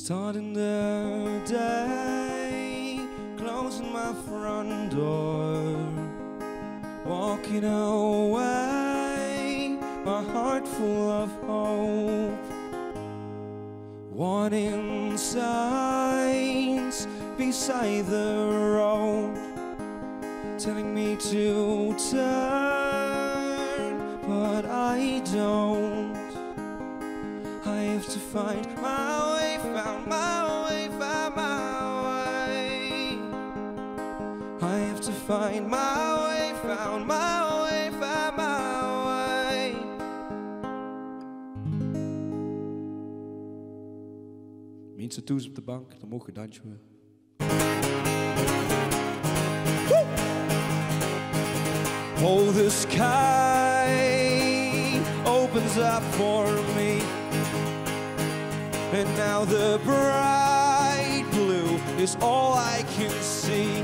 Starting the day, closing my front door, walking away, my heart full of hope, wanting signs beside the road, telling me to turn, but I don't. I have to find my way, found my way, found my way. I have to find my way, found my way, found my way. Mensen toes op de bank, dan mogen dansje we. Oh, the sky opens up for me, and now the bright blue is all I can see.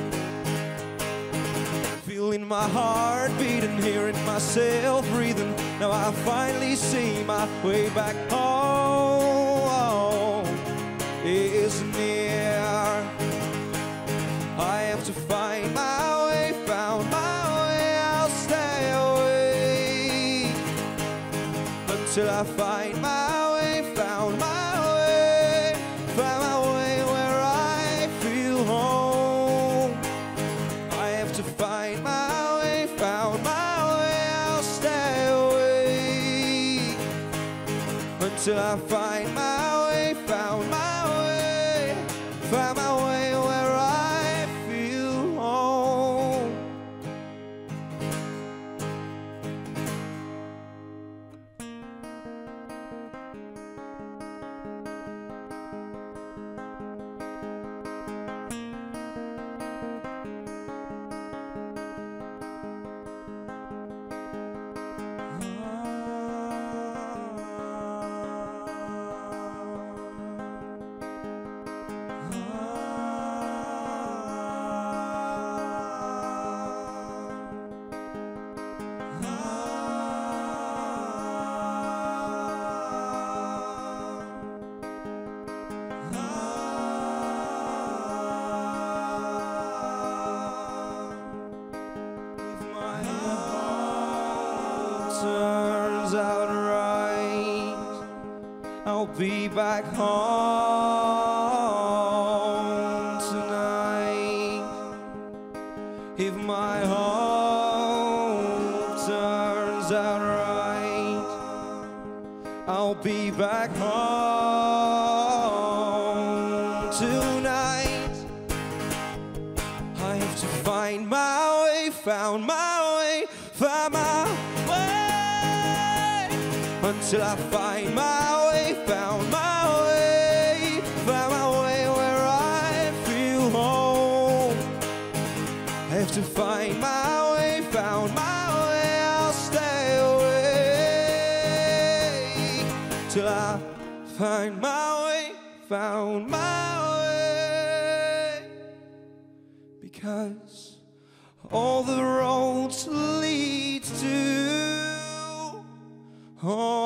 Feeling my heart beating, hearing myself breathing. Now I finally see my way back home is near. I have to find my way, found my way. I'll stay awake until I find my way, found my where I feel home. I have to find my way, found my way. I'll stay awake until I find my way, found my way, found my way where I feel home. Turns out right, I'll be back home tonight. If my hope turns out right, I'll be back home tonight. I have to find my way, found my way, found my way. Until I find my way, found my way, found my way where I feel home. I have to find my way, found my way. I'll stay away till I find my way, found my way. Because all the roads lead to home.